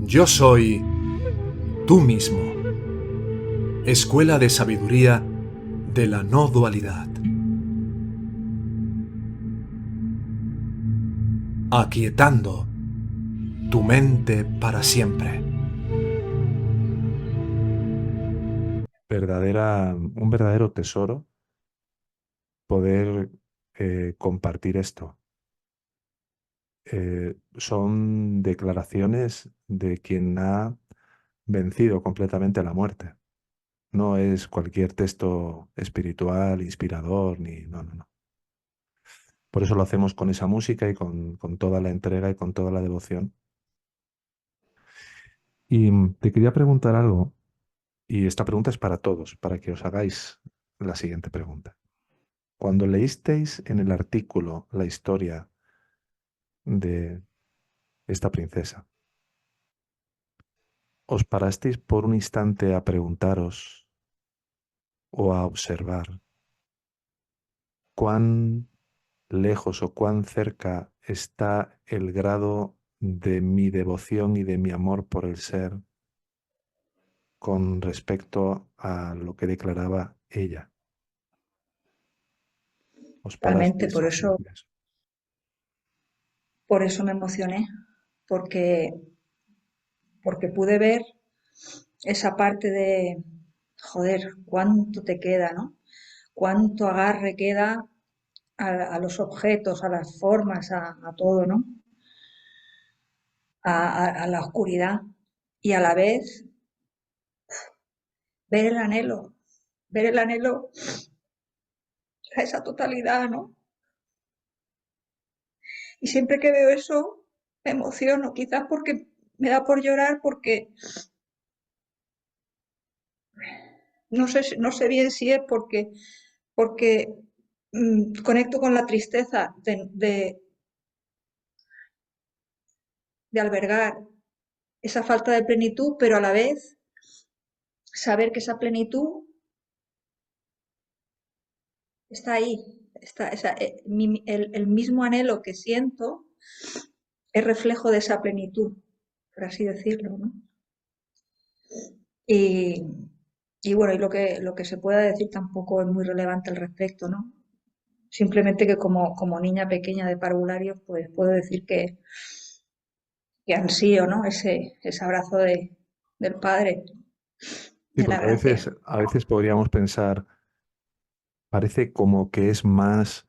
Yo soy tú mismo. Escuela de sabiduría de la no dualidad. Aquietando tu mente para siempre. Un verdadero tesoro poder compartir esto. Son declaraciones de quien ha vencido completamente la muerte. No es cualquier texto espiritual, inspirador, ni... No, no, no. Por eso lo hacemos con esa música y con toda la entrega y con toda la devoción. Y te quería preguntar algo, y esta pregunta es para todos, para que os hagáis la siguiente pregunta. Cuando leísteis en el artículo la historia de esta princesa, ¿os parasteis por un instante a preguntaros o a observar cuán lejos o cuán cerca está el grado de mi devoción y de mi amor por el ser con respecto a lo que declaraba ella? ¿Os Realmente parasteis a sentir eso? por eso me emocioné, porque, porque pude ver esa parte de, joder, cuánto te queda, ¿no? Cuánto agarre queda a los objetos, a las formas, a todo, ¿no? A la oscuridad. Y a la vez ver el anhelo a esa totalidad, ¿no? Y siempre que veo eso, me emociono, quizás porque me da por llorar, porque no sé bien si es porque conecto con la tristeza de albergar esa falta de plenitud, pero a la vez saber que esa plenitud está ahí, el mismo anhelo que siento es reflejo de esa plenitud, por así decirlo, ¿no? Y, y bueno, y lo que se pueda decir tampoco es muy relevante al respecto, ¿no? Simplemente que como niña pequeña de parvulario, pues puedo decir que ansío, ¿no? Ese abrazo del Padre, Sí, de la porque gracia. a veces podríamos pensar, parece como que es más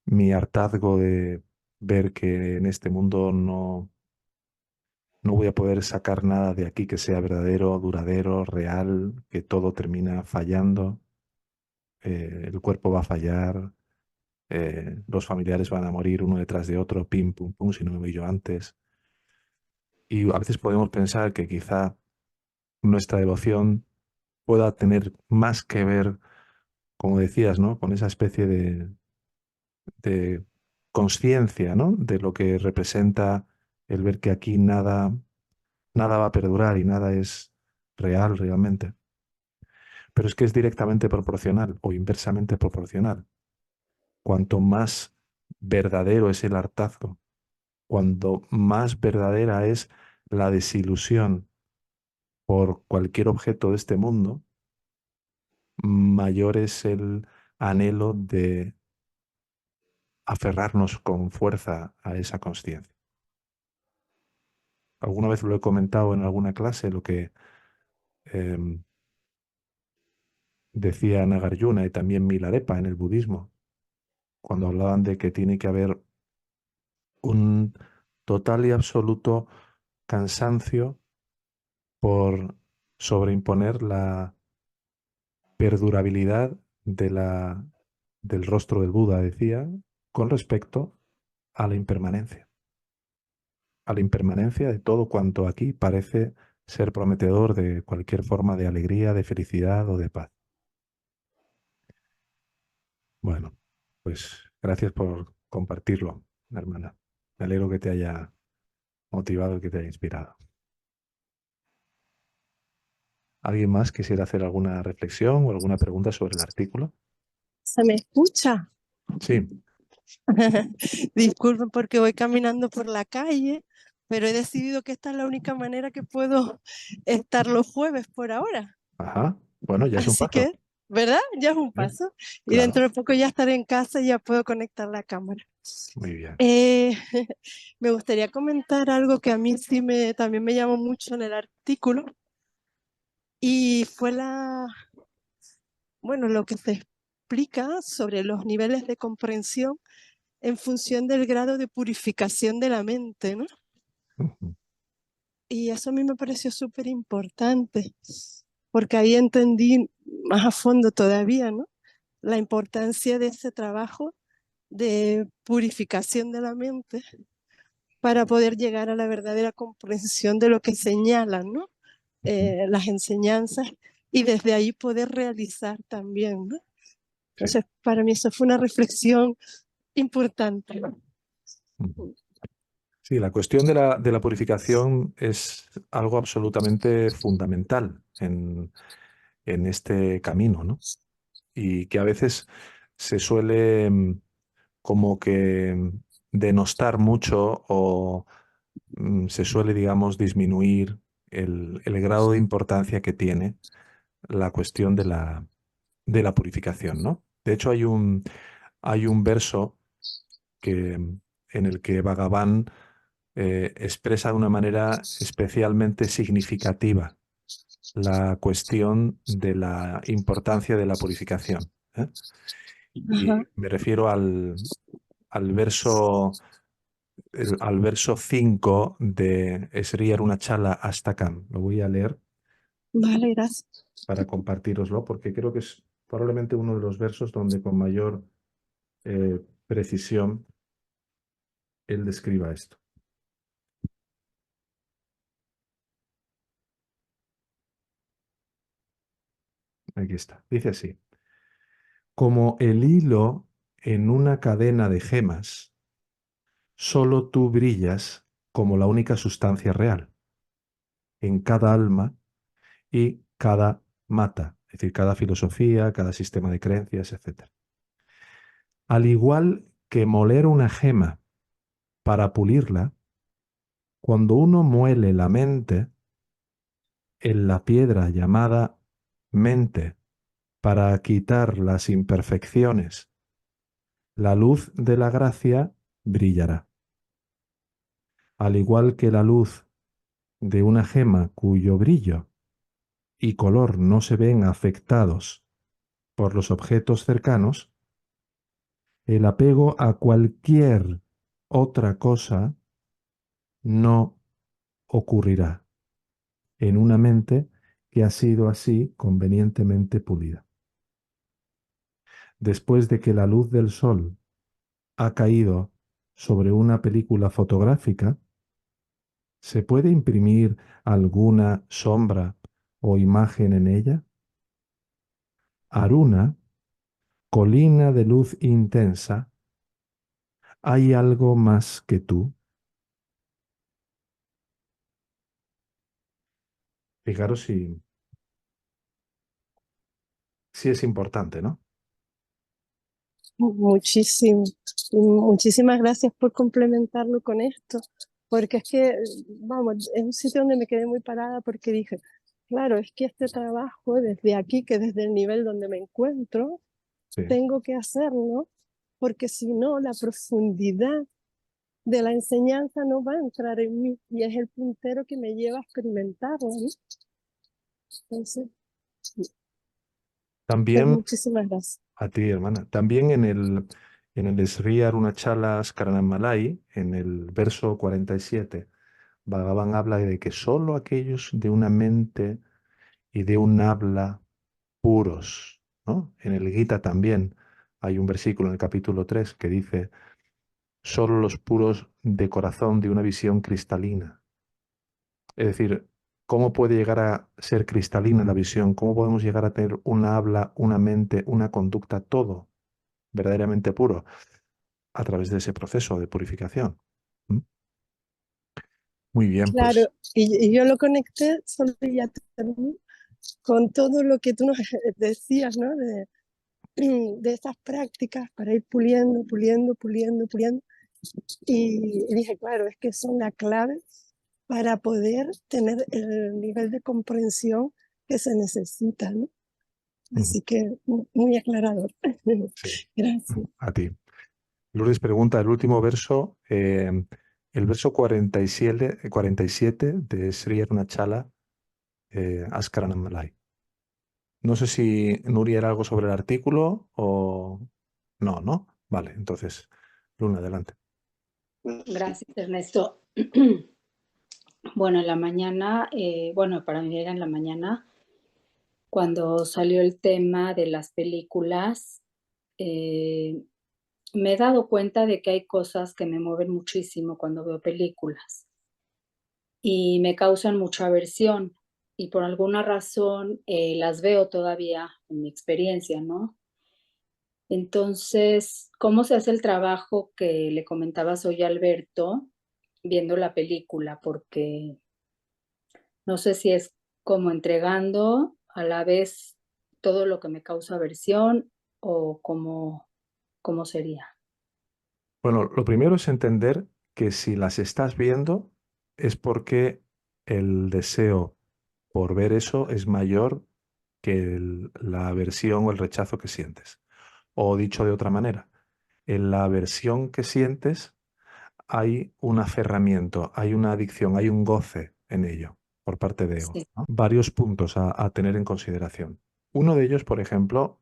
mi hartazgo de ver que en este mundo no voy a poder sacar nada de aquí que sea verdadero, duradero, real, que todo termina fallando, el cuerpo va a fallar, los familiares van a morir uno detrás de otro, pim, pum, pum, si no me voy yo antes. Y a veces podemos pensar que quizá nuestra devoción pueda tener más que ver, como decías, ¿no? Con esa especie de conciencia, ¿no? De lo que representa el ver que aquí nada va a perdurar y nada es real realmente. Pero es que es directamente proporcional o inversamente proporcional. Cuanto más verdadero es el hartazgo, cuanto más verdadera es la desilusión por cualquier objeto de este mundo, mayor es el anhelo de aferrarnos con fuerza a esa conciencia. Alguna vez lo he comentado en alguna clase, lo que em, decía Nagarjuna y también Milarepa en el budismo, cuando hablaban de que tiene que haber un total y absoluto cansancio por sobreimponer la perdurabilidad del rostro del Buda, decía, con respecto a a la impermanencia de todo cuanto aquí parece ser prometedor de cualquier forma de alegría, de felicidad o de paz. Bueno, pues gracias por compartirlo, hermana. Me alegro que te haya motivado y que te haya inspirado. ¿Alguien más quisiera hacer alguna reflexión o alguna pregunta sobre el artículo? ¿Se me escucha? Sí, Disculpen porque voy caminando por la calle, pero he decidido que esta es la única manera que puedo estar los jueves por ahora. Ajá. Bueno, ya es un Así paso. que, ¿verdad? Ya es un ¿Eh? paso. Y dentro Claro. de poco ya estaré en casa y ya puedo conectar la cámara. Muy bien. Eh, me gustaría comentar algo que a mí también me llamó mucho en el artículo y fue lo que se explica sobre los niveles de comprensión en función del grado de purificación de la mente, ¿no? Ujú. Y eso a mí me pareció súper importante, porque ahí entendí más a fondo todavía, ¿no? La importancia de ese trabajo de purificación de la mente para poder llegar a la verdadera comprensión de lo que señalan, ¿no? Ujú. Las enseñanzas y desde ahí poder realizar también, ¿no? Sí. Entonces, para mí eso fue una reflexión importante. Ujú. Sí, la cuestión de la purificación es algo absolutamente fundamental en este camino, ¿no? Y que a veces se suele como que denostar mucho o se suele, digamos, disminuir el grado de importancia que tiene la cuestión de la purificación, ¿no? De hecho, hay un verso que, en el que Bhagavan expresa de una manera especialmente significativa la cuestión de la importancia de la purificación. ¿Eh? Ajá. Y me refiero al al verso 5 de Sri Arunachala Astakam. Lo voy a leer Vale, gracias. para compartiroslo porque creo que es probablemente uno de los versos donde con mayor precisión él describa esto. Aquí está. Dice así: como el hilo en una cadena de gemas, solo tú brillas como la única sustancia real en cada alma y cada mata, es decir, cada filosofía, cada sistema de creencias, etc. Al igual que moler una gema para pulirla, cuando uno muele la mente en la piedra llamada mente para quitar las imperfecciones, la luz de la gracia brillará. Al igual que la luz de una gema cuyo brillo y color no se ven afectados por los objetos cercanos, el apego a cualquier otra cosa no ocurrirá en una mente que ha sido así convenientemente pulida. Después de que la luz del sol ha caído sobre una película fotográfica, ¿se puede imprimir alguna sombra o imagen en ella? Aruna, colina de luz intensa, ¿hay algo más que tú? Fijaros si es importante, ¿no? Muchísimo. Y muchísimas gracias por complementarlo con esto, porque es que, vamos, es un sitio donde me quedé muy parada porque dije, claro, es que este trabajo desde aquí, que desde el nivel donde me encuentro, Sí. tengo que hacerlo, porque si no, la profundidad de la enseñanza no va a entrar en mí y es el puntero que me lleva a experimentarlo, ¿no? Entonces, pues También muchísimas gracias. a ti, hermana. También en el Sri Arunachalas Karanam-Malai, en el verso 47, Bhagavan habla de que solo aquellos de una mente y de un habla puros, ¿no? En el Gita también hay un versículo en el capítulo 3 que dice, solo los puros de corazón de una visión cristalina. Es decir, ¿cómo puede llegar a ser cristalina la visión? ¿Cómo podemos llegar a tener una habla, una mente, una conducta, todo verdaderamente puro? A través de ese proceso de purificación. ¿Mm? Muy bien, Claro, pues y yo lo conecté, solo ya termino, con todo lo que tú nos decías, ¿no? De esas prácticas para ir puliendo, puliendo, puliendo, puliendo. Y dije, claro, es que es una clave para poder tener el nivel de comprensión que se necesita, ¿no? Ujú. Así que muy aclarador. Sí, Gracias. a ti. Lourdes pregunta el último verso, el verso 47 de Sri Arunachala, Askaranam. No sé si Nuria era algo sobre el artículo o no, ¿no? Vale, entonces, Luna, adelante. Gracias, Ernesto. Bueno, en la mañana, bueno, para mí era en la mañana, cuando salió el tema de las películas, eh, me he dado cuenta de que hay cosas que me mueven muchísimo cuando veo películas y me causan mucha aversión y por alguna razón las veo todavía en mi experiencia, ¿no? Entonces, ¿cómo se hace el trabajo que le comentabas hoy a Alberto viendo la película? Porque no sé si es como entregando a la vez todo lo que me causa aversión o cómo sería. Bueno, lo primero es entender que si las estás viendo es porque el deseo por ver eso es mayor que la aversión o el rechazo que sientes. O dicho de otra manera, en la aversión que sientes hay un aferramiento, hay una adicción, hay un goce en ello por parte de ego, Sí, ¿no? Varios puntos a tener en consideración. Uno de ellos, por ejemplo,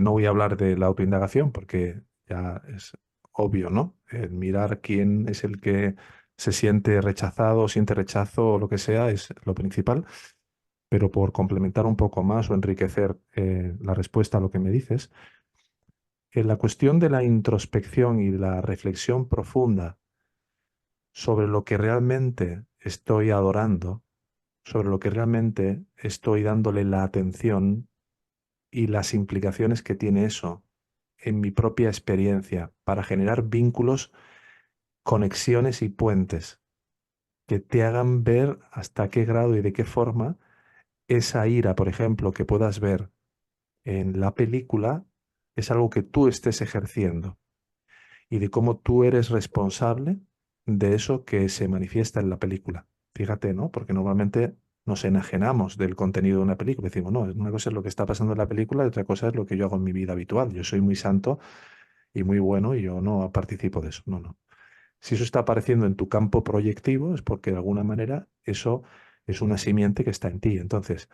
no voy a hablar de la autoindagación porque ya es obvio, ¿no? El mirar quién es el que se siente rechazado o siente rechazo o lo que sea es lo principal, pero por complementar un poco más o enriquecer la respuesta a lo que me dices, en la cuestión de la introspección y de la reflexión profunda sobre lo que realmente estoy adorando, sobre lo que realmente estoy dándole la atención y las implicaciones que tiene eso en mi propia experiencia para generar vínculos, conexiones y puentes que te hagan ver hasta qué grado y de qué forma esa ira, por ejemplo, que puedas ver en la película es algo que tú estés ejerciendo y de cómo tú eres responsable de eso que se manifiesta en la película. Fíjate, ¿no? Porque normalmente nos enajenamos del contenido de una película. Decimos, no, una cosa es lo que está pasando en la película y otra cosa es lo que yo hago en mi vida habitual. Yo soy muy santo y muy bueno y yo no participo de eso. No, no. Si eso está apareciendo en tu campo proyectivo es porque de alguna manera eso es una simiente que está en ti. Entonces,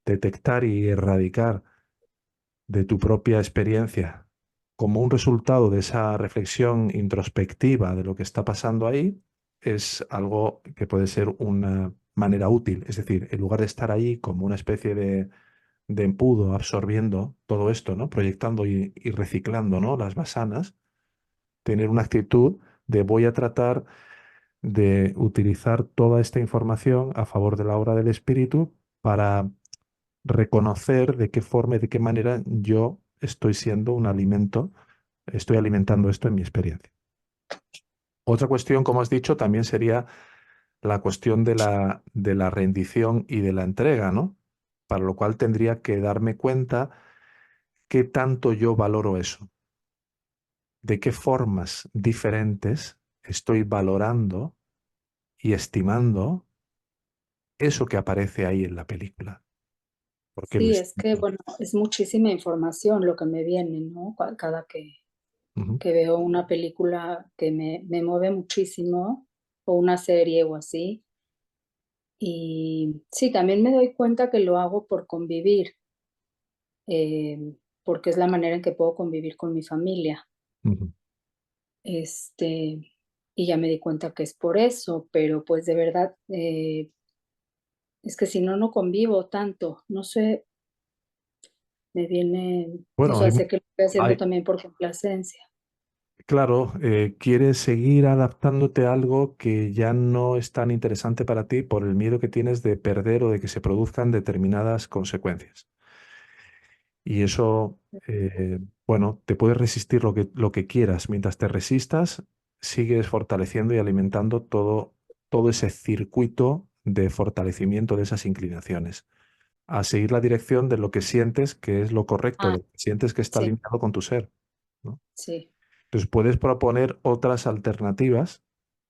detectar y erradicar de tu propia experiencia como un resultado de esa reflexión introspectiva de lo que está pasando ahí, es algo que puede ser una manera útil. Es decir, en lugar de estar ahí como una especie de embudo absorbiendo todo esto, ¿no? Proyectando y reciclando, ¿no? Las basanas, tener una actitud de voy a tratar de utilizar toda esta información a favor de la obra del espíritu para reconocer de qué forma y de qué manera yo estoy siendo un alimento, estoy alimentando esto en mi experiencia. Otra cuestión, como has dicho, también sería la cuestión de la rendición y de la entrega, ¿no? Para lo cual tendría que darme cuenta qué tanto yo valoro eso, de qué formas diferentes estoy valorando y estimando eso que aparece ahí en la película. Porque lo sí, es que, estimo. bueno, es muchísima información lo que me viene, ¿no? Cada Ujú. que veo una película que me mueve muchísimo o una serie o así. Y sí, también me doy cuenta que lo hago por convivir, porque es la manera en que puedo convivir con mi familia. Ujú. Este, y ya me di cuenta que es por eso, pero pues de verdad, es que si no, no convivo tanto. No sé, me viene, o Bueno, sea, sé que lo estoy haciendo hay, también por complacencia. claro, quieres seguir adaptándote a algo que ya no es tan interesante para ti por el miedo que tienes de perder o de que se produzcan determinadas consecuencias. Y eso, bueno, te puedes resistir lo que quieras. Mientras te resistas, sigues fortaleciendo y alimentando todo ese circuito de fortalecimiento de esas inclinaciones. A seguir la dirección de lo que sientes que es lo correcto, Ah, de lo que sientes que está sí, alineado con tu ser, ¿no? sí. Entonces puedes proponer otras alternativas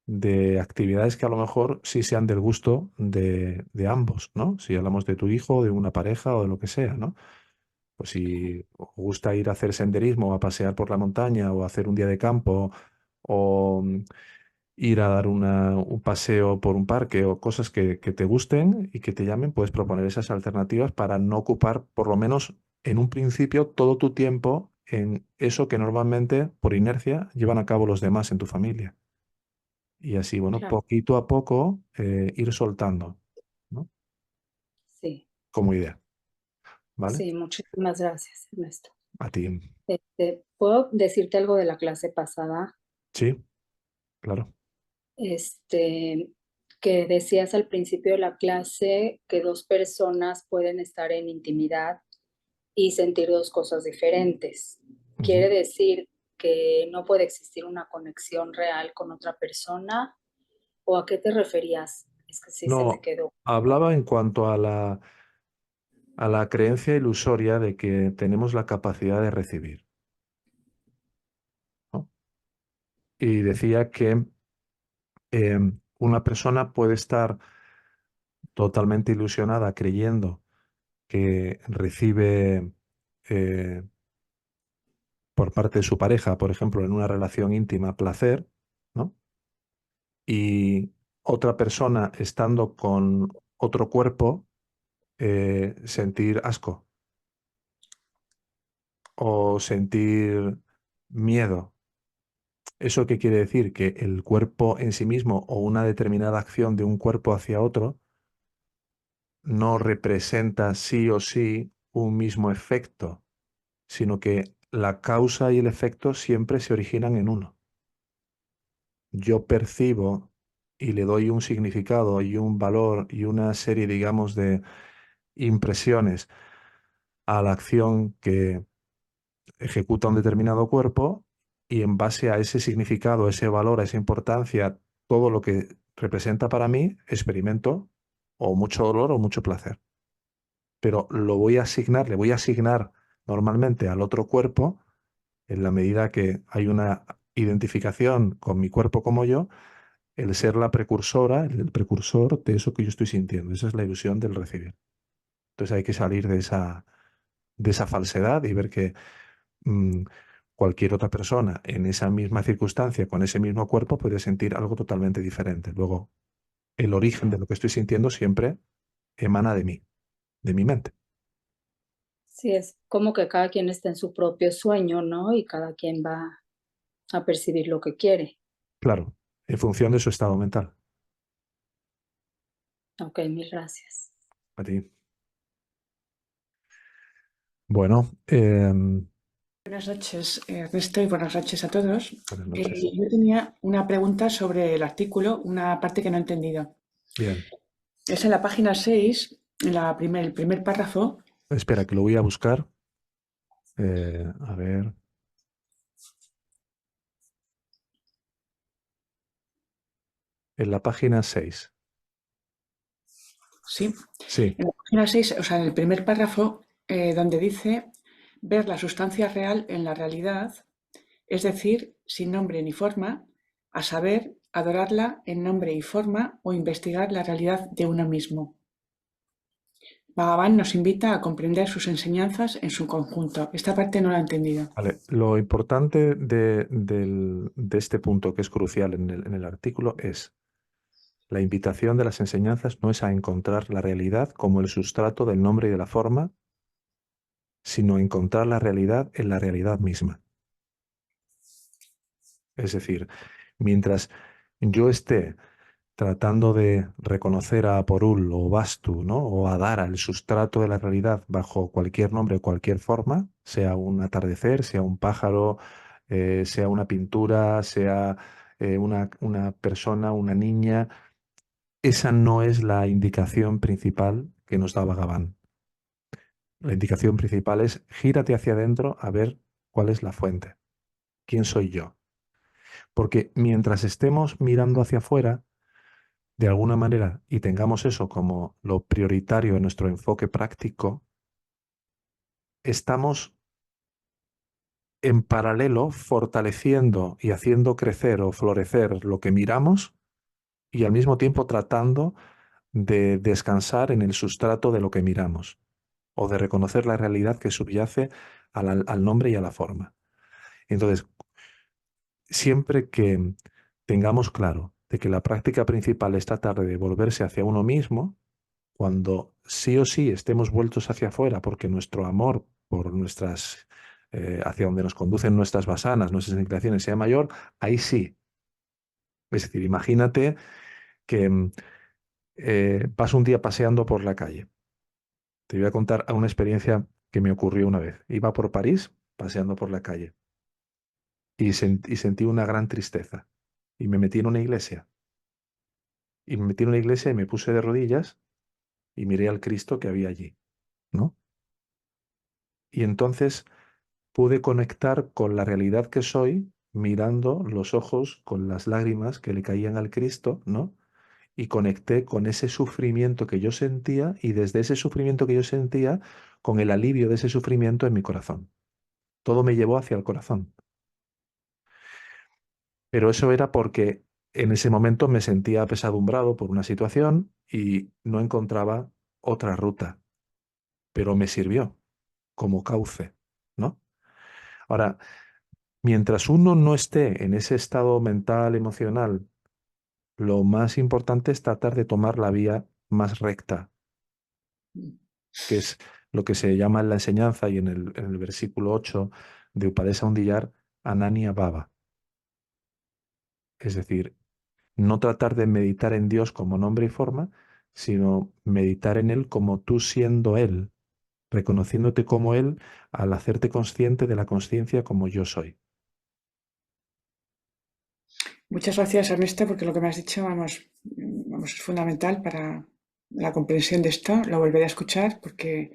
de actividades que a lo mejor sí sean del gusto de ambos, ¿no? Si hablamos de tu hijo, de una pareja o de lo que sea, ¿no? Pues si os gusta ir a hacer senderismo, a pasear por la montaña o a hacer un día de campo o ir a dar un paseo por un parque o cosas que te gusten y que te llamen, puedes proponer esas alternativas para no ocupar, por lo menos en un principio, todo tu tiempo en eso que normalmente, por inercia, llevan a cabo los demás en tu familia. Y así, bueno, Claro, poquito a poco ir soltando, ¿no? sí, Como idea, ¿vale? sí, muchísimas gracias, Ernesto. A ti. ¿Puedo decirte algo de la clase pasada? Sí, claro. Este, que decías al principio de la clase que 2 personas pueden estar en intimidad y sentir 2 cosas diferentes. ¿Quiere Ujú. decir que no puede existir una conexión real con otra persona? ¿O a qué te referías? Es que sí se me No, quedó. hablaba en cuanto a la creencia ilusoria de que tenemos la capacidad de recibir, ¿no? Y decía que una persona puede estar totalmente ilusionada creyendo que recibe eh, por parte de su pareja, por ejemplo, en una relación íntima, placer, ¿no? Y otra persona estando con otro cuerpo, sentir asco o sentir miedo. ¿Eso qué quiere decir? Que el cuerpo en sí mismo o una determinada acción de un cuerpo hacia otro no representa sí o sí un mismo efecto, sino que la causa y el efecto siempre se originan en uno. Yo percibo y le doy un significado y un valor y una serie, digamos, de impresiones a la acción que ejecuta un determinado cuerpo y en base a ese significado, ese valor, a esa importancia, todo lo que representa para mí, experimento o mucho dolor o mucho placer. Pero lo voy a asignar, le voy a asignar normalmente al otro cuerpo en la medida que hay una identificación con mi cuerpo como yo, el ser la precursora, el precursor de eso que yo estoy sintiendo. Esa es la ilusión del recibir. Entonces hay que salir de esa falsedad y ver que mm, cualquier otra persona en esa misma circunstancia, con ese mismo cuerpo, puede sentir algo totalmente diferente. Luego, el origen de lo que estoy sintiendo siempre emana de mi mente. Sí, es como que cada quien está en su propio sueño, ¿no? Y cada quien va a percibir lo que quiere. Claro, en función de su estado mental. Ok, mil gracias. A ti. Bueno, Buenas noches, Ernesto, y buenas noches a todos. buenas noches. Yo tenía una pregunta sobre el artículo, una parte que no he entendido. Bien, Es en la página 6, en el primer párrafo. espera, que lo voy a buscar. A ver, en la página 6. Sí, Sí, en la página 6, o sea, en el primer párrafo, donde dice ver la sustancia real en la realidad, es decir, sin nombre ni forma, a saber, adorarla en nombre y forma o investigar la realidad de uno mismo. Bhagavan nos invita a comprender sus enseñanzas en su conjunto. Esta parte no la he entendido. vale. Lo importante de este punto que es crucial en el artículo es la invitación de las enseñanzas no es a encontrar la realidad como el sustrato del nombre y de la forma, sino encontrar la realidad en la realidad misma. Es decir, mientras yo esté tratando de reconocer a Aporul o Vastu, ¿no? O a Dara, el sustrato de la realidad bajo cualquier nombre o cualquier forma, sea un atardecer, sea un pájaro, sea una pintura, sea una persona, una niña, esa no es la indicación principal que nos da Bhagavan. La indicación principal es gírate hacia adentro a ver cuál es la fuente, quién soy yo. Porque mientras estemos mirando hacia afuera, de alguna manera, y tengamos eso como lo prioritario en nuestro enfoque práctico, estamos en paralelo fortaleciendo y haciendo crecer o florecer lo que miramos y al mismo tiempo tratando de descansar en el sustrato de lo que miramos o de reconocer la realidad que subyace al nombre y a la forma. Entonces, siempre que tengamos claro de que la práctica principal es tratar de volverse hacia uno mismo, cuando sí o sí estemos vueltos hacia afuera porque nuestro amor por nuestras, hacia donde nos conducen nuestras vasanas, nuestras inclinaciones sea mayor, ahí sí. Es decir, imagínate que vas un día paseando por la calle. Te voy a contar una experiencia que me ocurrió una vez. Iba por París paseando por la calle y sentí una gran tristeza. Y me metí en una iglesia. Y me metí en una iglesia y me puse de rodillas y miré al Cristo que había allí, ¿no? Y entonces pude conectar con la realidad que soy mirando los ojos con las lágrimas que le caían al Cristo, ¿no? Y conecté con ese sufrimiento que yo sentía y desde ese sufrimiento que yo sentía, con el alivio de ese sufrimiento en mi corazón. Todo me llevó hacia el corazón. Pero eso era porque en ese momento me sentía apesadumbrado por una situación y no encontraba otra ruta, pero me sirvió como cauce, ¿no? Ahora, mientras uno no esté en ese estado mental, emocional, lo más importante es tratar de tomar la vía más recta, que es lo que se llama en la enseñanza y en el versículo 8 de Upadesa Undillar, Anania Baba. Es decir, no tratar de meditar en Dios como nombre y forma, sino meditar en Él como tú siendo Él, reconociéndote como Él al hacerte consciente de la conciencia como yo soy. Muchas gracias, Ernesto, porque lo que me has dicho, vamos, es fundamental para la comprensión de esto. Lo volveré a escuchar porque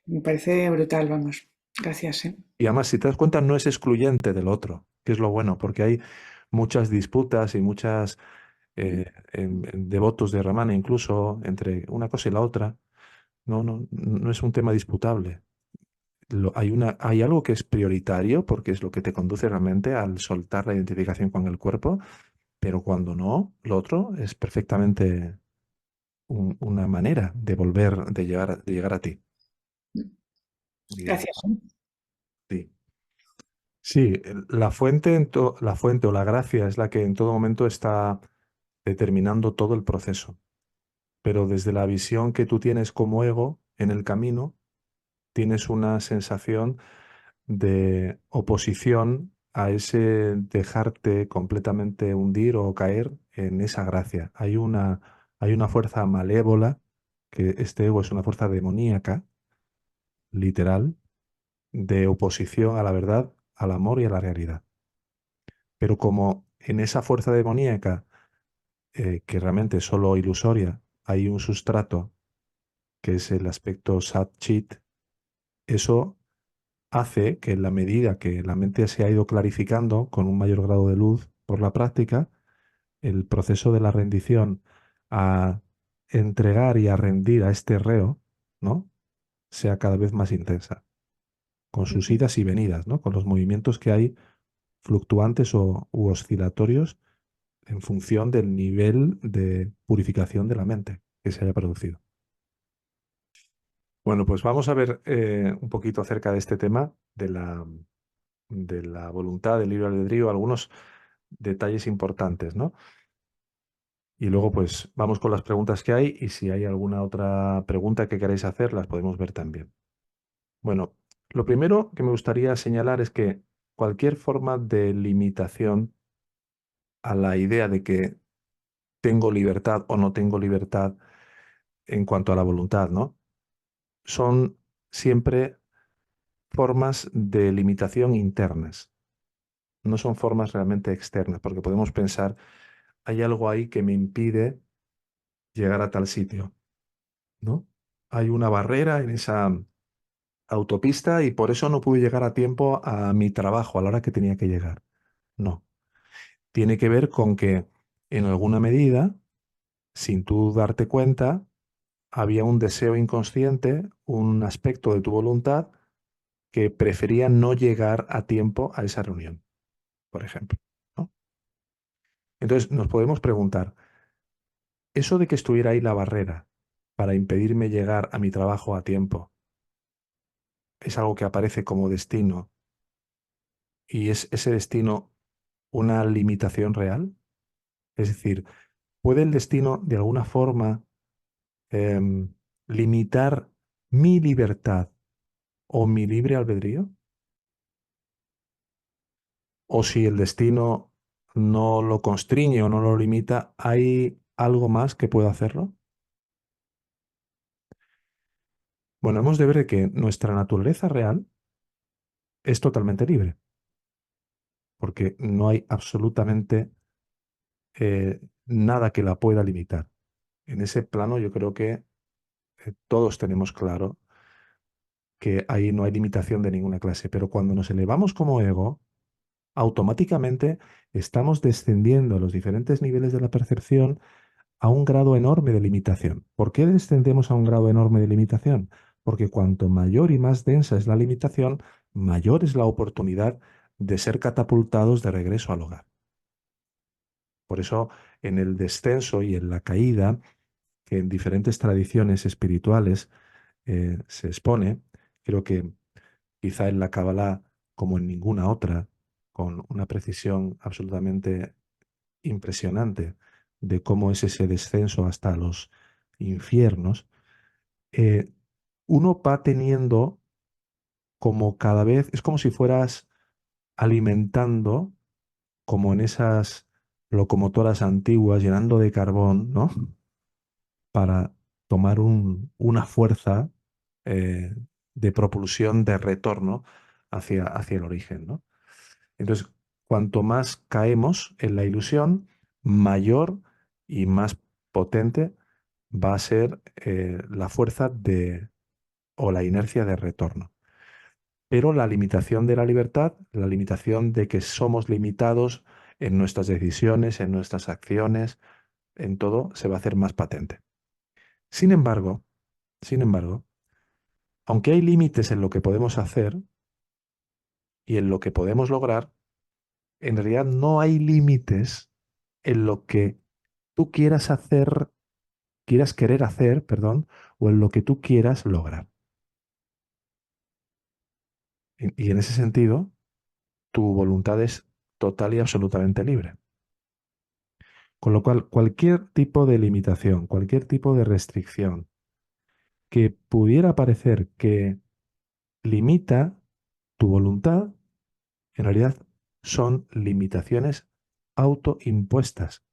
me parece brutal, vamos. Gracias, ¿eh? Y además, si te das cuenta, no es excluyente del otro, que es lo bueno, porque hay muchas disputas y muchas en devotos de Ramana, incluso entre una cosa y la otra. No es un tema disputable. Hay algo que es prioritario porque es lo que te conduce realmente al soltar la identificación con el cuerpo, pero cuando no, lo otro es perfectamente una manera de volver, de llegar a ti. Y, Gracias, ¿eh? sí. Sí, la fuente, la fuente o la gracia es la que en todo momento está determinando todo el proceso. Pero desde la visión que tú tienes como ego en el camino, tienes una sensación de oposición a ese dejarte completamente hundir o caer en esa gracia. Hay una fuerza malévola, que este ego es una fuerza demoníaca, literal, de oposición a la verdad, al amor y a la realidad. Pero como en esa fuerza demoníaca, que realmente es solo ilusoria, hay un sustrato que es el aspecto sat-chit, eso hace que en la medida que la mente se ha ido clarificando con un mayor grado de luz por la práctica, el proceso de la rendición a entregar y a rendir a este reo, ¿no? Sea cada vez más intensa, con sus Ujú. idas y venidas, ¿no? Con los movimientos que hay fluctuantes u oscilatorios en función del nivel de purificación de la mente que se haya producido. Bueno, pues vamos a ver un poquito acerca de este tema de la voluntad, del libre albedrío, algunos detalles importantes, ¿no? Y luego, pues, vamos con las preguntas que hay y si hay alguna otra pregunta que queráis hacer, las podemos ver también. Bueno, lo primero que me gustaría señalar es que cualquier forma de limitación a la idea de que tengo libertad o no tengo libertad en cuanto a la voluntad, ¿no? Son siempre formas de limitación internas, no son formas realmente externas, porque podemos pensar, hay algo ahí que me impide llegar a tal sitio, ¿no? Hay una barrera en esa autopista y por eso no pude llegar a tiempo a mi trabajo a la hora que tenía que llegar. No, tiene que ver con que en alguna medida, sin tú darte cuenta, había un deseo inconsciente, un aspecto de tu voluntad que prefería no llegar a tiempo a esa reunión, por ejemplo, ¿no? Entonces nos podemos preguntar, ¿eso de que estuviera ahí la barrera para impedirme llegar a mi trabajo a tiempo es algo que aparece como destino y es ese destino una limitación real? Es decir, ¿puede el destino de alguna forma em, limitar mi libertad o mi libre albedrío? ¿O si el destino no lo constriñe o no lo limita, hay algo más que pueda hacerlo? Bueno, hemos de ver que nuestra naturaleza real es totalmente libre, porque no hay absolutamente nada que la pueda limitar. En ese plano yo creo que todos tenemos claro que ahí no hay limitación de ninguna clase, pero cuando nos elevamos como ego, automáticamente estamos descendiendo a los diferentes niveles de la percepción a un grado enorme de limitación. ¿Por qué descendemos a un grado enorme de limitación? Porque cuanto mayor y más densa es la limitación, mayor es la oportunidad de ser catapultados de regreso al hogar. Por eso, en el descenso y en la caída, que en diferentes tradiciones espirituales se expone, creo que quizá en la Kabbalah, como en ninguna otra, con una precisión absolutamente impresionante de cómo es ese descenso hasta los infiernos, eh, uno va teniendo como cada vez, es como si fueras alimentando, como en esas locomotoras antiguas, llenando de carbón, ¿no? Para tomar una fuerza eh, de propulsión, de retorno hacia el origen, ¿no? Entonces, cuanto más caemos en la ilusión, mayor y más potente va a ser la fuerza o la inercia de retorno. Pero la limitación de la libertad, la limitación de que somos limitados en nuestras decisiones, en nuestras acciones, en todo, se va a hacer más patente. Sin embargo, sin embargo, aunque hay límites en lo que podemos hacer y en lo que podemos lograr, en realidad no hay límites en lo que tú quieras hacer, quieras querer hacer, perdón, o en lo que tú quieras lograr. Y en ese sentido, tu voluntad es total y absolutamente libre. Con lo cual, cualquier tipo de limitación, cualquier tipo de restricción que pudiera parecer que limita tu voluntad, en realidad son limitaciones autoimpuestas.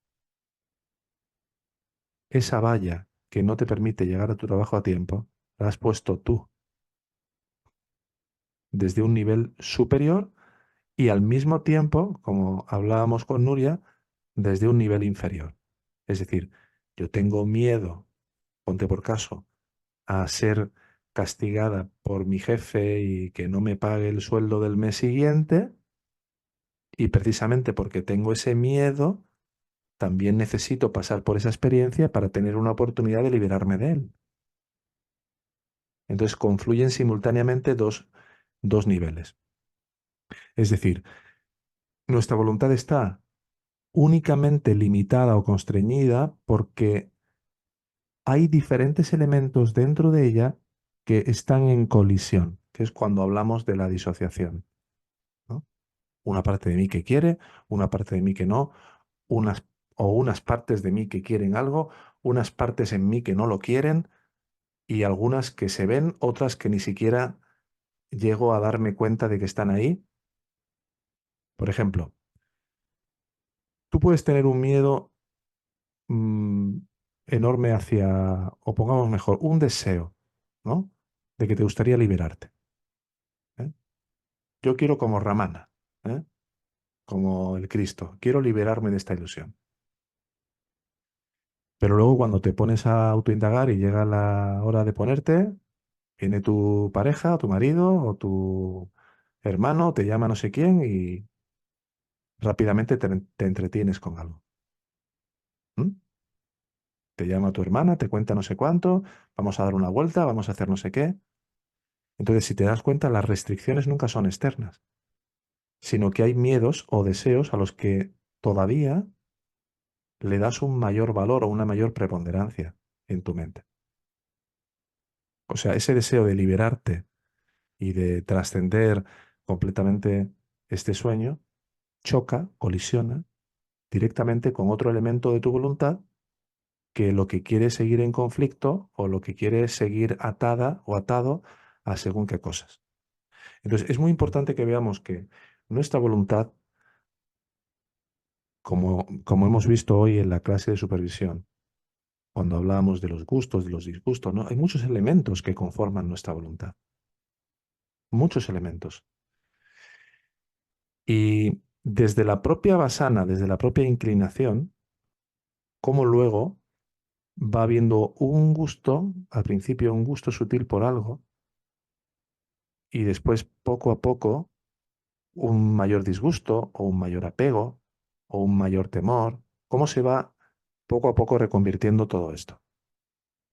Esa valla que no te permite llegar a tu trabajo a tiempo, la has puesto tú desde un nivel superior y al mismo tiempo, como hablábamos con Nuria, desde un nivel inferior. Es decir, yo tengo miedo, ponte por caso, a ser castigada por mi jefe y que no me pague el sueldo del mes siguiente, y precisamente porque tengo ese miedo, también necesito pasar por esa experiencia para tener una oportunidad de liberarme de él. Entonces confluyen simultáneamente dos niveles. Es decir, nuestra voluntad está únicamente limitada o constreñida porque hay diferentes elementos dentro de ella que están en colisión, que es cuando hablamos de la disociación, ¿no? Una parte de mí que quiere, una parte de mí que no, unas partes de mí que quieren algo, unas partes en mí que no lo quieren y algunas que se ven, otras que ni siquiera llego a darme cuenta de que están ahí. Por ejemplo, tú puedes tener un miedo mm, enorme hacia, o pongamos mejor, un deseo, ¿no? De que te gustaría liberarte. ¿Eh? Yo quiero como Ramana, ¿eh? Como el Cristo, quiero liberarme de esta ilusión. Pero luego cuando te pones a autoindagar y llega la hora de ponerte, viene tu pareja, o tu marido, o tu hermano, te llama no sé quién y rápidamente te entretienes con algo. ¿Mm? Te llama tu hermana, te cuenta no sé cuánto, vamos a dar una vuelta, vamos a hacer no sé qué. Entonces, si te das cuenta, las restricciones nunca son externas, sino que hay miedos o deseos a los que todavía le das un mayor valor o una mayor preponderancia en tu mente. O sea, ese deseo de liberarte y de trascender completamente este sueño choca, colisiona directamente con otro elemento de tu voluntad que lo que quiere es seguir en conflicto o lo que quiere es seguir atada o atado a según qué cosas. Entonces, es muy importante que veamos que nuestra voluntad, como hemos visto hoy en la clase de supervisión, cuando hablábamos de los gustos, de los disgustos, ¿no? Hay muchos elementos que conforman nuestra voluntad, muchos elementos. Y desde la propia basana, desde la propia inclinación, cómo luego va habiendo un gusto, al principio un gusto sutil por algo, y después poco a poco un mayor disgusto o un mayor apego o un mayor temor, cómo se va poco a poco reconvirtiendo todo esto.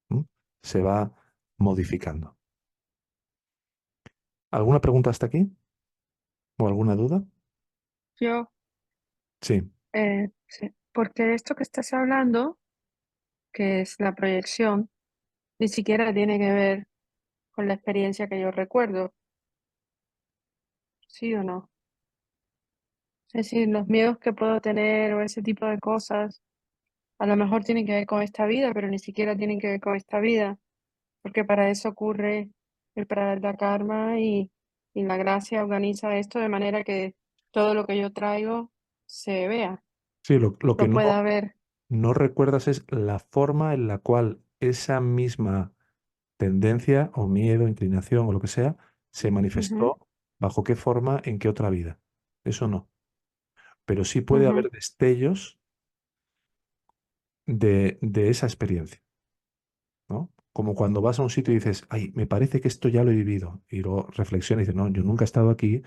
¿Mm? Se va modificando. ¿Alguna pregunta hasta aquí? ¿O alguna duda? Yo, Sí, sí, porque esto que estás hablando, que es la proyección, ni siquiera tiene que ver con la experiencia que yo recuerdo, ¿sí o no? Es decir, los miedos que puedo tener o ese tipo de cosas, a lo mejor tienen que ver con esta vida, pero ni siquiera tienen que ver con esta vida, porque para eso ocurre el Prarabdha Karma y la gracia organiza esto de manera que todo lo que yo traigo se vea, sí, lo que lo pueda ver. no recuerdas es la forma en la cual esa misma tendencia o miedo, inclinación o lo que sea, se Ujú, manifestó, bajo qué forma, en qué otra vida. Eso no. Pero sí puede ujú, haber destellos de esa experiencia, ¿no? Como cuando vas a un sitio y dices, ay, me parece que esto ya lo he vivido. Y luego reflexionas y dices, no, yo nunca he estado aquí,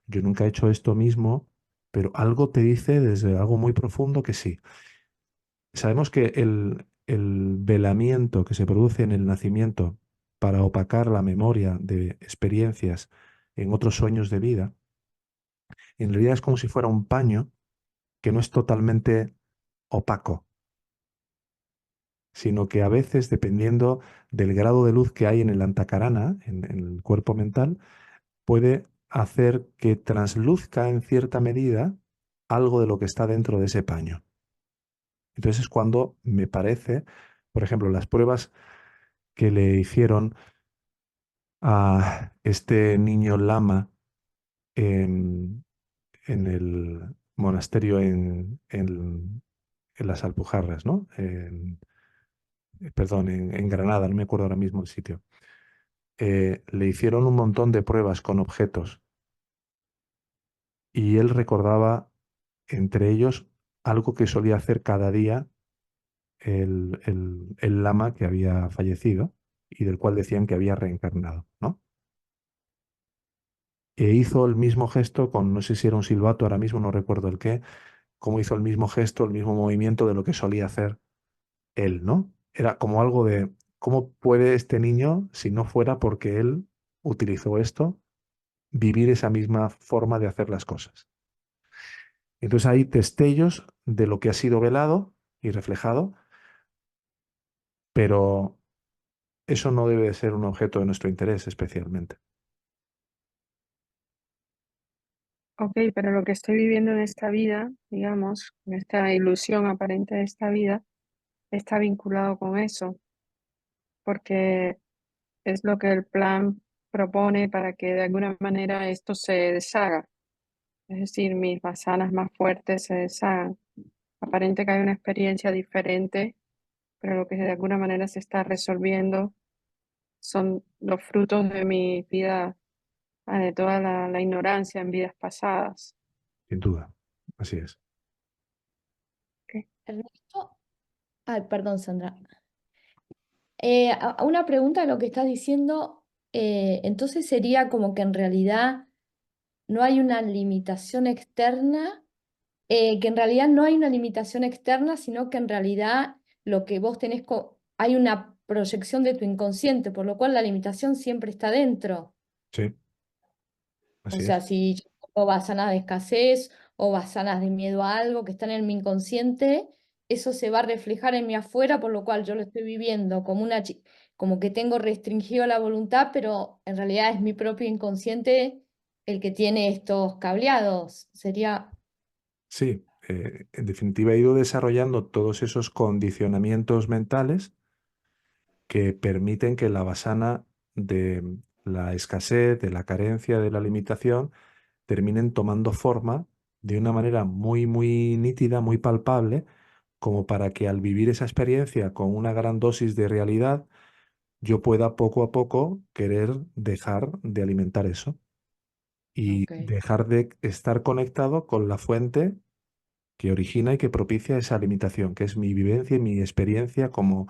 yo nunca he hecho esto mismo, pero algo te dice desde algo muy profundo que sí. Sabemos que el velamiento que se produce en el nacimiento para opacar la memoria de experiencias en otros sueños de vida, en realidad es como si fuera un paño que no es totalmente opaco, sino que a veces, dependiendo del grado de luz que hay en el antakarana, en el cuerpo mental, puede hacer que transluzca en cierta medida algo de lo que está dentro de ese paño. Entonces es cuando me parece, por ejemplo, las pruebas que le hicieron a este niño lama en, en el monasterio en las Alpujarras, ¿no? Perdón, en Granada, no me acuerdo ahora mismo el sitio. Le hicieron un montón de pruebas con objetos y él recordaba entre ellos algo que solía hacer cada día el lama que había fallecido y del cual decían que había reencarnado, ¿no? E hizo el mismo gesto con, no sé si era un silbato, ahora mismo no recuerdo el qué, cómo hizo el mismo gesto, el mismo movimiento de lo que solía hacer él, ¿no? Era como algo de, ¿cómo puede este niño, si no fuera porque él utilizó esto, vivir esa misma forma de hacer las cosas? Entonces hay destellos de lo que ha sido velado y reflejado, pero eso no debe de ser un objeto de nuestro interés especialmente. ok, pero lo que estoy viviendo en esta vida, digamos, en esta ilusión aparente de esta vida, está vinculado con eso, porque es lo que el plan propone para que de alguna manera esto se deshaga. Es decir, mis basanas más fuertes se deshagan. Aparente que hay una experiencia diferente, pero lo que de alguna manera se está resolviendo son los frutos de mi vida, de toda la ignorancia en vidas pasadas. Sin duda. Así es. Ok. Ernesto, ay, perdón, Sandra. A una pregunta de lo que estás diciendo, entonces sería como que en realidad no hay una limitación externa, que en realidad no hay una limitación externa, sino que en realidad lo que vos tenés, hay una proyección de tu inconsciente, por lo cual la limitación siempre está dentro. Sí, O así sea, es. si yo tengo basanas de escasez o basanas de miedo a algo que están en mi inconsciente, eso se va a reflejar en mi afuera, por lo cual yo lo estoy viviendo como como que tengo restringido la voluntad, pero en realidad es mi propio inconsciente el que tiene estos cableados. Sería, Sí, en definitiva he ido desarrollando todos esos condicionamientos mentales que permiten que la basana de la escasez, de la carencia, de la limitación, terminen tomando forma de una manera muy, muy nítida, muy palpable, como para que al vivir esa experiencia con una gran dosis de realidad, yo pueda poco a poco querer dejar de alimentar eso y ok, dejar de estar conectado con la fuente que origina y que propicia esa limitación, que es mi vivencia y mi experiencia como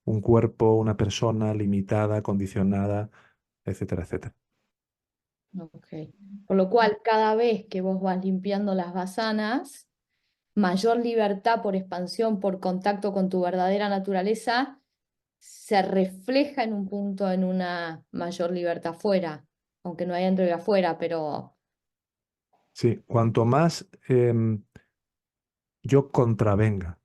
un cuerpo, una persona limitada, condicionada, etcétera, etcétera. ok. Por lo cual, cada vez que vos vas limpiando las basanas, mayor libertad por expansión, por contacto con tu verdadera naturaleza, se refleja en un punto en una mayor libertad afuera, aunque no hay dentro y afuera, pero Sí, cuanto más yo contravenga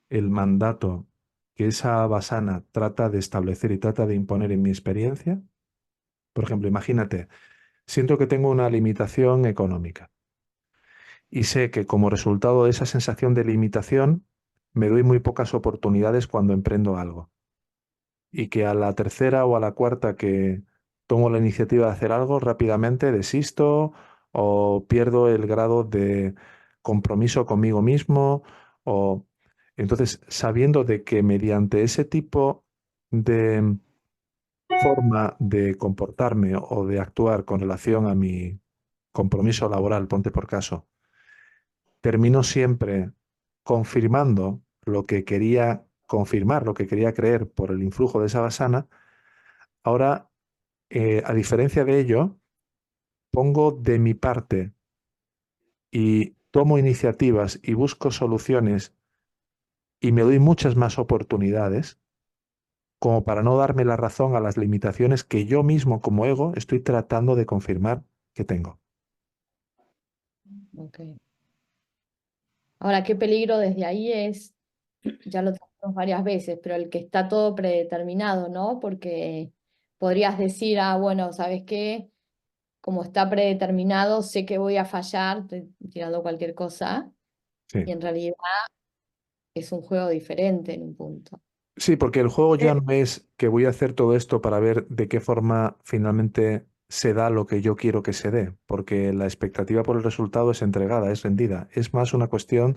el mandato que esa basana trata de establecer y trata de imponer en mi experiencia, por ejemplo, imagínate, siento que tengo una limitación económica y sé que como resultado de esa sensación de limitación me doy muy pocas oportunidades cuando emprendo algo y que a la tercera o a la cuarta que tomo la iniciativa de hacer algo, rápidamente desisto o pierdo el grado de compromiso conmigo mismo o entonces sabiendo de que mediante ese tipo de forma de comportarme o de actuar con relación a mi compromiso laboral, ponte por caso, termino siempre confirmando lo que quería confirmar, lo que quería creer por el influjo de esa basana. Ahora, a diferencia de ello, pongo de mi parte y tomo iniciativas y busco soluciones y me doy muchas más oportunidades como para no darme la razón a las limitaciones que yo mismo como ego estoy tratando de confirmar que tengo. ok. Ahora, qué peligro desde ahí es, ya lo tratamos varias veces, pero el que está todo predeterminado, ¿no? Porque podrías decir, ah, bueno, ¿sabes qué? Como está predeterminado, sé que voy a fallar, estoy tirando cualquier cosa, y Sí. en realidad es un juego diferente en un punto. Sí, porque el juego ya no es que voy a hacer todo esto para ver de qué forma finalmente se da lo que yo quiero que se dé, porque la expectativa por el resultado es entregada, es rendida. Es más una cuestión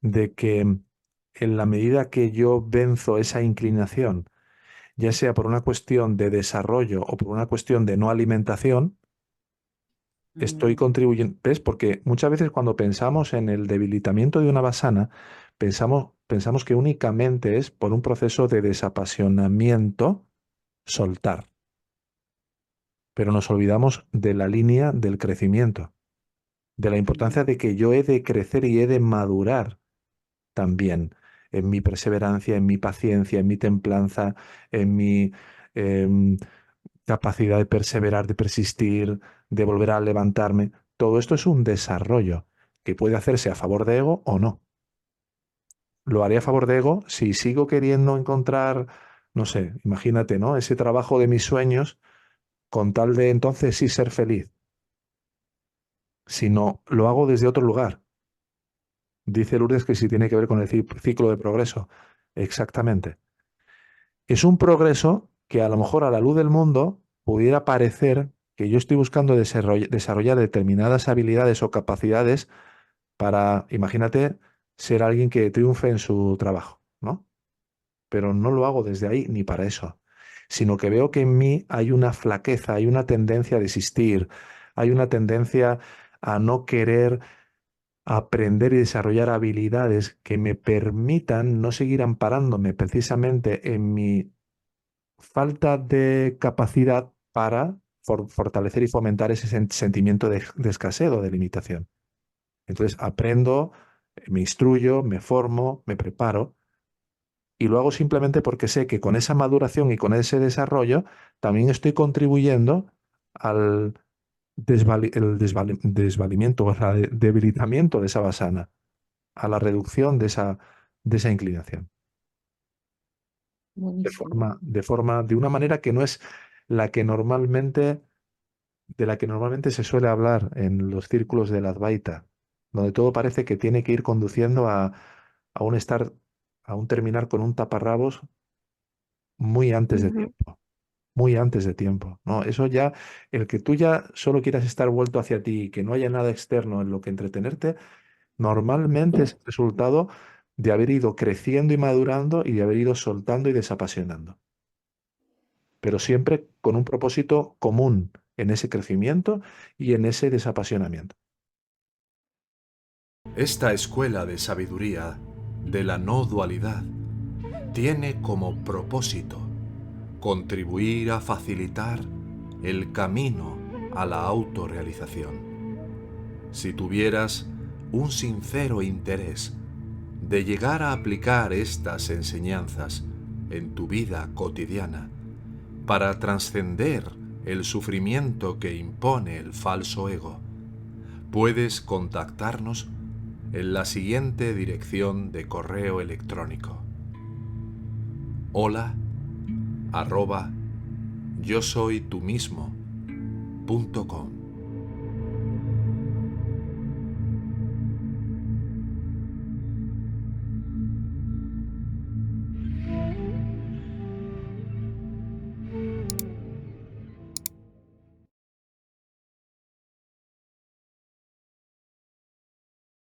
de que en la medida que yo venzo esa inclinación, ya sea por una cuestión de desarrollo o por una cuestión de no alimentación, estoy Mm, contribuyendo. ¿Ves? Porque muchas veces cuando pensamos en el debilitamiento de una basana, pensamos que únicamente es por un proceso de desapasionamiento soltar, pero nos olvidamos de la línea del crecimiento, de la mm, importancia de que yo he de crecer y he de madurar también en mi perseverancia, en mi paciencia, en mi templanza, en mi em, capacidad de perseverar, de persistir, de volver a levantarme. Todo esto es un desarrollo que puede hacerse a favor de ego o no. Lo haré a favor de ego si sigo queriendo encontrar, no sé, imagínate, ¿no? Ese trabajo de mis sueños con tal de entonces sí ser feliz. Si no, lo hago desde otro lugar. Dice Lourdes que si tiene que ver con el ciclo de progreso. Exactamente. Es un progreso que a lo mejor a la luz del mundo pudiera parecer que yo estoy buscando desarrollar determinadas habilidades o capacidades para, imagínate, ser alguien que triunfe en su trabajo, ¿no? Pero no lo hago desde ahí ni para eso, sino que veo que en mí hay una flaqueza, hay una tendencia a desistir, hay una tendencia a no querer aprender y desarrollar habilidades que me permitan no seguir amparándome precisamente en mi falta de capacidad para fortalecer y fomentar ese sentimiento de escasez o de limitación. Entonces aprendo, me instruyo, me formo, me preparo y lo hago simplemente porque sé que con esa maduración y con ese desarrollo también estoy contribuyendo al desvalimiento, o sea, debilitamiento de esa vasana, a la reducción de esa inclinación. Buenísimo. De una manera que no es la que normalmente, de la que normalmente se suele hablar en los círculos de la Advaita, donde todo parece que tiene que ir conduciendo a un estar, a un terminar con un taparrabos muy antes de Ujú. tiempo. Muy antes de tiempo, ¿no? Eso ya, el que tú ya solo quieras estar vuelto hacia ti y que no haya nada externo en lo que entretenerte, normalmente es el resultado de haber ido creciendo y madurando y de haber ido soltando y desapasionando. Pero siempre con un propósito común en ese crecimiento y en ese desapasionamiento. Esta escuela de sabiduría de la no dualidad tiene como propósito contribuir a facilitar el camino a la autorrealización. Si tuvieras un sincero interés de llegar a aplicar estas enseñanzas en tu vida cotidiana para trascender el sufrimiento que impone el falso ego, puedes contactarnos en la siguiente dirección de correo electrónico: hola@yosoytumismo.com.